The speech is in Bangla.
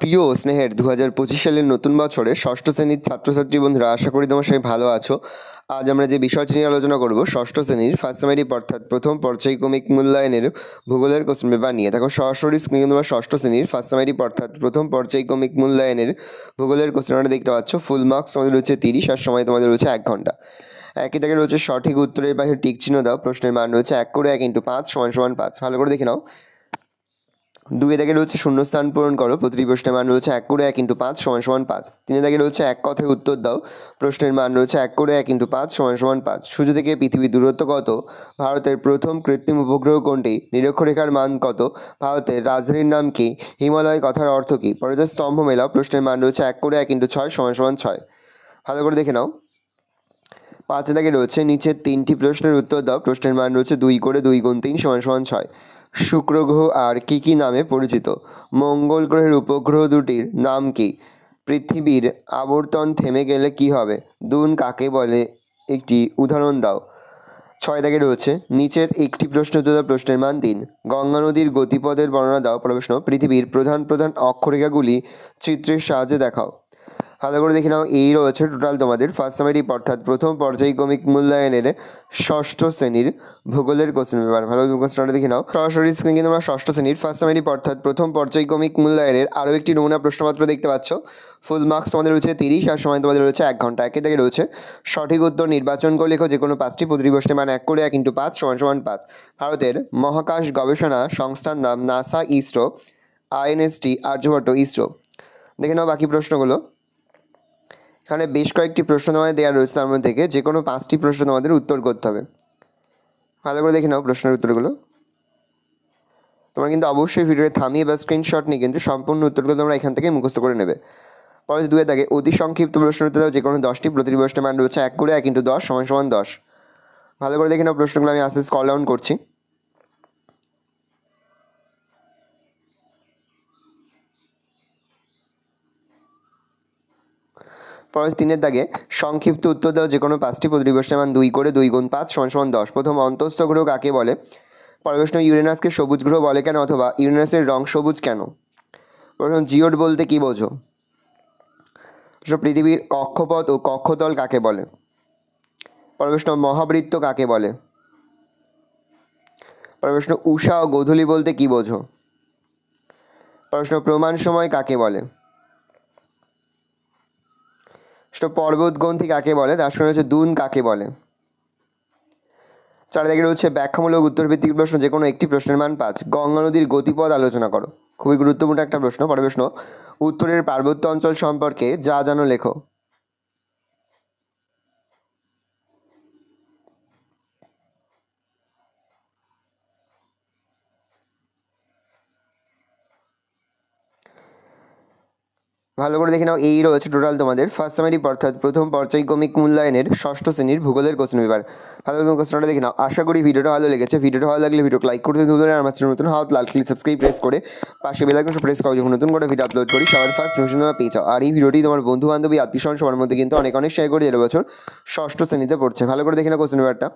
প্রিয় স্নেহের 2025 সালের নতুন বছরে ষষ্ঠ শ্রেণীর ছাত্রছাত্রী বন্ধুরা, আশা করি তোমার সবাই ভালো আছো। আজ আমরা যে বিষয়টি নিয়ে আলোচনা করব ষষ্ঠ শ্রেণীর ফার্স্ট সামারি অর্থাৎ প্রথম পর্যায়ক্রমিক মূল্যায়নের ভূগোলের কোশ্চেন পেপার নিয়ে। দেখো সরাসরি স্ক্রিনে তোমরা ষষ্ঠ শ্রেণীর ফার্স্ট সামারি অর্থাৎ প্রথম পর্যায়ক্রমিক মূল্যায়নের ভূগোলের কোশ্চেনটা দেখতে পাচ্ছ। ফুল মার্কস তোমাদের রয়েছে 30 আর সময় তোমাদের রয়েছে 1 ঘন্টা। একই থেকে রয়েছে সঠিক উত্তরের পাশে টিক চিহ্ন দাও। প্রশ্নের মান রয়েছে 1 করে 1 × 5 = 5। ভালো করে দেখে নাও। 2 দাগে রয়েছে শূন্যস্থান পূরণ করো। প্রতিটি প্রশ্নের মান রয়েছে 1 করে 1 × 5 = 5। 3 দাগে রয়েছে এক কথায় উত্তর দাও। প্রশ্নের মান রয়েছে 1 করে 1 × 5 = 5। সূর্য থেকে পৃথিবীর দূরত্ব কত? ভারতের প্রথম কৃত্রিম উপগ্রহ কোনটি? নিরক্ষরেখার মান কত? ভারতের রাজধানীর নাম কি? হিমালয় কথার অর্থ কী? পর্যায় স্তম্ভ মেলাও। প্রশ্নের মান রয়েছে 1 করে 1 × 6 = 6। ভালো করে দেখে নাও। 5 দাগে রয়েছে নিচের 3টি প্রশ্নের উত্তর দাও। প্রশ্নের মান রয়েছে 2 করে 2 × 3 = 6। শুক্র গ্রহ আর কী কী নামে পরিচিত? মঙ্গল গ্রহের উপগ্রহ দুটির নাম কি? পৃথিবীর আবর্তন থেমে গেলে কি হবে? দুন কাকে বলে? একটি উদাহরণ দাও। 6 দাগে রয়েছে নিচের একটি প্রশ্ন উত্তর দাও। প্রশ্নের মান 3। গঙ্গা নদীর গতিপথের বর্ণনা দাও। প্রশ্ন পৃথিবীর প্রধান প্রধান অক্ষরেখাগুলি চিত্রের সাহায্যে দেখাও। ভালো করে দেখে নাও। এই রয়েছে টোটাল তোমাদের ফার্স্ট সামারি অর্থাৎ প্রথম পর্যায়ক্রমিক মূল্যায়নের ষষ্ঠ শ্রেণীর ভূগোলের কোশ্চেন পেপার। ভালো কোশ্চেনটা দেখে নাও। সরাসরি স্ক্রিনে তোমরা ষষ্ঠ শ্রেণীর ফার্স্ট সামারি অর্থাৎ প্রথম পর্যায়ক্রমিক মূল্যায়নের আরও একটি নমুনা প্রশ্নপত্র দেখতে পাচ্ছ। ফুল মার্কস তোমাদের রয়েছে 30 আর সময় তোমাদের রয়েছে 1 ঘন্টা। একে থেকে রয়েছে সঠিক উত্তর নির্বাচন করে লেখো যে কোনো 5টি। প্রতিটি প্রশ্নের মান 1 করে 1 × 5 = 5। ভারতের মহাকাশ গবেষণা সংস্থার নাম নাসা, ইসরো, INST, আর্যভট্ট, ইসরো। দেখে নাও বাকি প্রশ্নগুলো। এখানে বেশ কয়েকটি প্রশ্ন তোমাদের দেওয়া রয়েছে, তার মধ্যে থেকে যে কোনো 5টি প্রশ্ন তোমাদের উত্তর করতে হবে। ভালো করে দেখে নাও প্রশ্নের উত্তরগুলো। তোমরা কিন্তু অবশ্যই ভিডিওতে থামিয়ে বা স্ক্রিনশট নিয়ে কিন্তু সম্পূর্ণ উত্তরগুলো তোমরা এখান থেকে মুখস্থ করে নেবে। পরে 2 দাগে অতি সংক্ষিপ্ত প্রশ্নের উত্তর দাও যে কোনো 10টি। প্রতিটি প্রশ্নের মান রয়েছে 1 করে 1 × 10 = 10। ভালো করে দেখে নাও প্রশ্নগুলো। আমি আস্তে স্ক্রল ডাউন করছি। পরে 3 দাগে সংক্ষিপ্ত উত্তর দাও যে কোনো 5টি। প্রতিটি প্রশ্নের মান 2 করে 2 × 5 = 10। প্রথম অন্তস্থ গ্রহ কাকে বলে? পরের প্রশ্ন ইউরেনাসকে সবুজ গ্রহ বলে কেন, অথবা ইউরেনাসের রং সবুজ কেন? প্রশ্ন জিওড বলতে কী বোঝো? পৃথিবীর কক্ষপথ ও কক্ষতল কাকে বলে? পরের প্রশ্ন মহাবৃত্ত কাকে বলে? পরের প্রশ্ন উষা ও গোধূলি বলতে কী বোঝো? প্রশ্ন প্রমাণ সময় কাকে বলে? পর্বতগ্রন্থি কাকে বলে? তার সঙ্গে রয়েছে দুন কাকে বলে? 4 দাগে রয়েছে ব্যাখ্যামূলক উত্তরভিত্তিক প্রশ্ন যে কোনো একটি প্রশ্নের মান 5। গঙ্গা নদীর গতিপথ আলোচনা করো। খুবই গুরুত্বপূর্ণ একটা প্রশ্ন। পরের প্রশ্ন উত্তরের পার্বত্য অঞ্চল সম্পর্কে যা জানো লেখো। ভালো করে দেখে নাও। এই রয়েছে টোটাল তোমাদের ফার্স্ট সামারি অর্থাৎ প্রথম পর্যায়ক্রমিক মূল্যায়নের ষষ্ঠ শ্রেণীর ভূগোলের কোশ্চেন পেপার। ভালো করে কোশ্চেনটা দেখে নাও। আশা করি ভিডিওটা ভালো লেগেছে। ভিডিওটা ভালো লাগলে ভিডিওকে লাইক করতে ভুলবেন না। আমার চ্যানেল নতুন হাত লাল ক্লিক সাবস্ক্রাইব প্রেস করে পাশে বেল আইকন প্রেস করো যখন নতুন করে ভিডিও আপলোড করি সবার ফার্স্ট নোটিফিকেশন তোমরা পেয়ে যাও। আর এই ভিডিওটি তোমার বন্ধু বান্ধবী আত্মীয়স্বজন সবার মধ্যে কিন্তু অনেক শেয়ার করে দেবে। বছর ষষ্ঠ শ্রেণীতে পড়ছে। ভালো করে দেখে নাও কোশ্চেন পেপারটা।